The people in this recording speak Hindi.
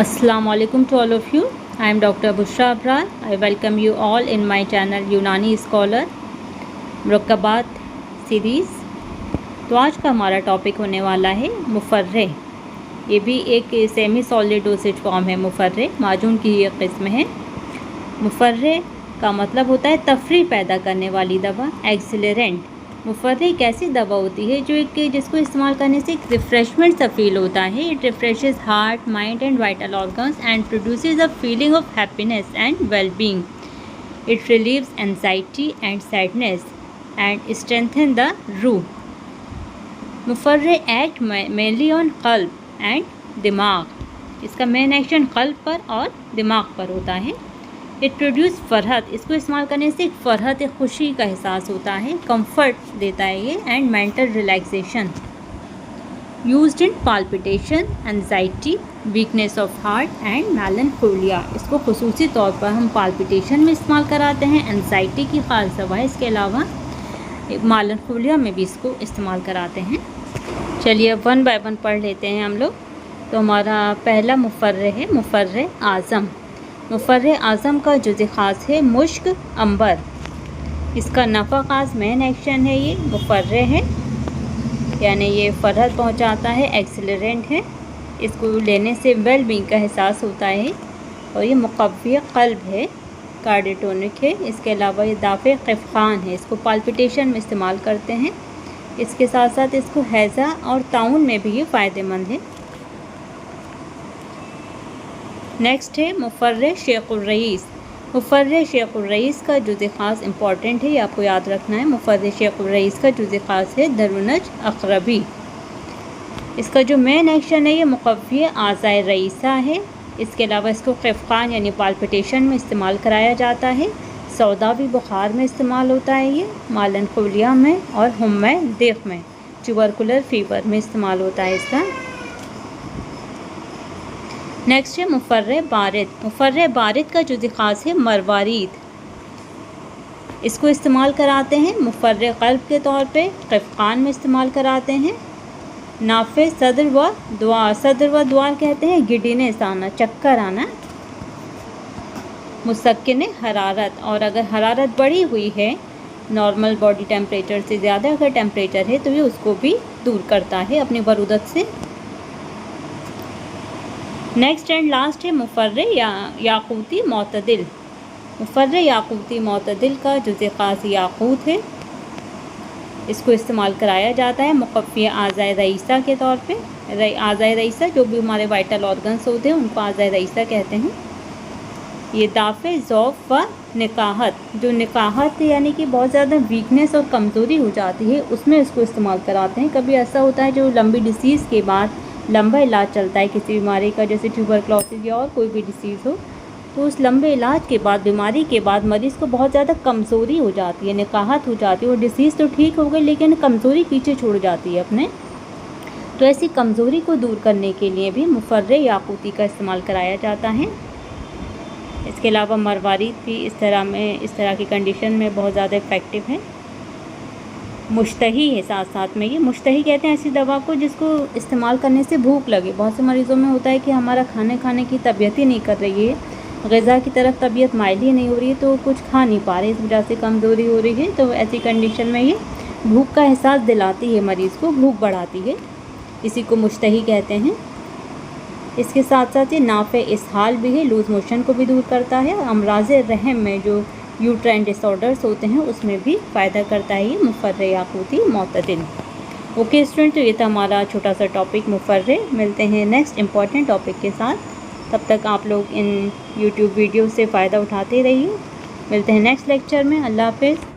Assalamu alaikum to all of you. I am Dr. Bushra Abrar. I welcome you all in my channel यूनानी स्कॉलर मुरक्कबात सीरीज़। तो आज का हमारा टॉपिक होने वाला है मुफर्रे। ये भी एक सेमी सॉलिड डोसेज फॉर्म है। मुफर्रे माजून की ये किस्म है। मुफर्रे का मतलब होता है तफरी पैदा करने वाली दवा, एक्सिलरेंट। मुफर्रे एक ऐसी दवा होती है जिसको इस्तेमाल करने से एक रिफ़्रेशमेंट सा फील होता है। It refreshes heart, mind and vital organs and produces a feeling of happiness and well-being. It relieves anxiety and sadness and strengthen the रूह। मुफर्रे एक्ट मेनली ऑन क़ल्ब एंड दिमाग। इसका मेन एक्शन क़ल्ब पर और दिमाग पर होता है। It produce Farhat. इसको इस्तेमाल करने से एक फ़रहत, एक खुशी का एहसास होता है। कंफर्ट देता है ये and mental relaxation. Used in palpitation, anxiety, weakness of heart and melancholia. इसको खुसूसी तौर पर हम पाल्पिटेशन में इस्तेमाल कराते हैं। एंजाइटी की ख़ास दवा है। इसके अलावा मेलनफोलिया में भी इसको इस्तेमाल कराते हैं। चलिए अब 1 बाय 1 पढ़ लेते हैं हम लोग। तो हमारा पहला मुफर्रे है मुफर्रे आज़म। मुफर्रे आज़म का जुज़ ख़ास है मुश्क अंबर। इसका नफ़ा ख़ास मेन एक्शन है। ये मुफर्रे है यानी ये फ़रहत पहुंचाता है, एक्सिलरेंट है। इसको लेने से वेल बीइंग का एहसास होता है और ये मुक़व्वी क़ल्ब है, कार्डियोटोनिक है। इसके अलावा ये दाफ़े क़िफ़ान है। इसको पाल्पिटेशन में इस्तेमाल करते हैं। इसके साथ साथ इसको हैज़ा और ताउन में भी ये फ़ायदेमंद है। नेक्स्ट है मुफर्रे शेख़ुर रईस। मुफर्रे शेख़ुर रईस का जुज़ ख़ास इम्पॉर्टेंट है, ये आपको याद रखना है। मुफर्रे शेख़ुर रईस का जुज़ ख़ास है दरुनज अक़रबी। इसका जो मेन एक्शन है ये मुक़व्वी आज़ाए रईसा है। इसके अलावा इसको क़िफ़ान यानी पाल्पिटेशन में इस्तेमाल कराया जाता है। सौदावी बुखार में इस्तेमाल होता है ये, मेलनफोलिया में और हुम्मे दिक़ में, ट्यूबरकुलर फ़ीवर में इस्तेमाल होता है इसका। नेक्स्ट है मुफर्रे बारिद। मुफर्रे बारिद का जुज़ ख़ास है मरवारीद। इसको इस्तेमाल कराते हैं मुफर्रे क़ल्ब के तौर पे, क़िफ़ान में इस्तेमाल कराते हैं। नाफ़े सदर व द्वार। सदर व द्वार कहते हैं गिडीनेस आना, चक्कर आना। मुसक्किन हरारत, और अगर हरारत बढ़ी हुई है, नॉर्मल बॉडी टेम्परेचर से ज़्यादा अगर टेम्परेचर है तो ये उसको भी दूर करता है अपनी बरूदत से। नेक्स्ट एंड लास्ट है मुफर्रे याक़ूती मोतदिल। मुफर्रे याक़ूती मोतदिल का जुज़ ख़ास याक़ूत है। इसको इस्तेमाल कराया जाता है मुक़व्वी आज़ाए रईसा के तौर पे। आज़ाए रईसा जो भी हमारे वाइटल ऑर्गन्स होते हैं उनको आज़ाए रईसा कहते हैं। ये दाफ़े ज़ौफ़ व निकाहत, जो निकाहत यानी कि बहुत ज़्यादा वीकनेस और कमज़ोरी हो जाती है उसमें इसको इस्तेमाल कराते हैं। कभी ऐसा होता है जो लंबी डिसीज़ के बाद लंबा इलाज चलता है किसी बीमारी का, जैसे ट्यूबरक्लोसिस या और कोई भी डिसीज़ हो, तो उस लंबे इलाज के बाद, बीमारी के बाद मरीज़ को बहुत ज़्यादा कमज़ोरी हो जाती है, निकाहत हो जाती है। वो डिसीज़ तो ठीक हो गई लेकिन कमज़ोरी पीछे छोड़ जाती है अपने। तो ऐसी कमज़ोरी को दूर करने के लिए भी मुफर्रे याक़ूती का इस्तेमाल कराया जाता है। इसके अलावा मरवारीद भी इस तरह की कंडीशन में बहुत ज़्यादा इफ़ेक्टिव है। मुश्तही है साथ साथ में। ये मुश्तही कहते हैं ऐसी दवा को जिसको इस्तेमाल करने से भूख लगे। बहुत से मरीज़ों में होता है कि हमारा खाने की तबीयत ही नहीं कर रही है, ग़िज़ा की तरफ तबीयत माइल ही नहीं हो रही है, तो कुछ खा नहीं पा रहे, इस वजह से कमज़ोरी हो रही है। तो ऐसी कंडीशन में ये भूख का एहसास दिलाती है मरीज़ को, भूख बढ़ाती है। इसी को मुश्तही कहते हैं। इसके साथ साथ ये नाफ़े इसहाल भी है, लूज़ मोशन को भी दूर करता है। अमराज़े रहम में जो यूट्राइन डिसऑर्डर्स होते हैं उसमें भी फ़ायदा करता है ये मुफर्रे याक़ूती मोतदिल। ओके स्टूडेंट, तो ये था हमारा छोटा सा टॉपिक मुफर्रे। मिलते हैं नेक्स्ट इम्पॉर्टेंट टॉपिक के साथ। तब तक आप लोग इन यूट्यूब वीडियो से फ़ायदा उठाते रहिए। मिलते हैं नेक्स्ट लेक्चर में। अल्लाह हाफ़िज़।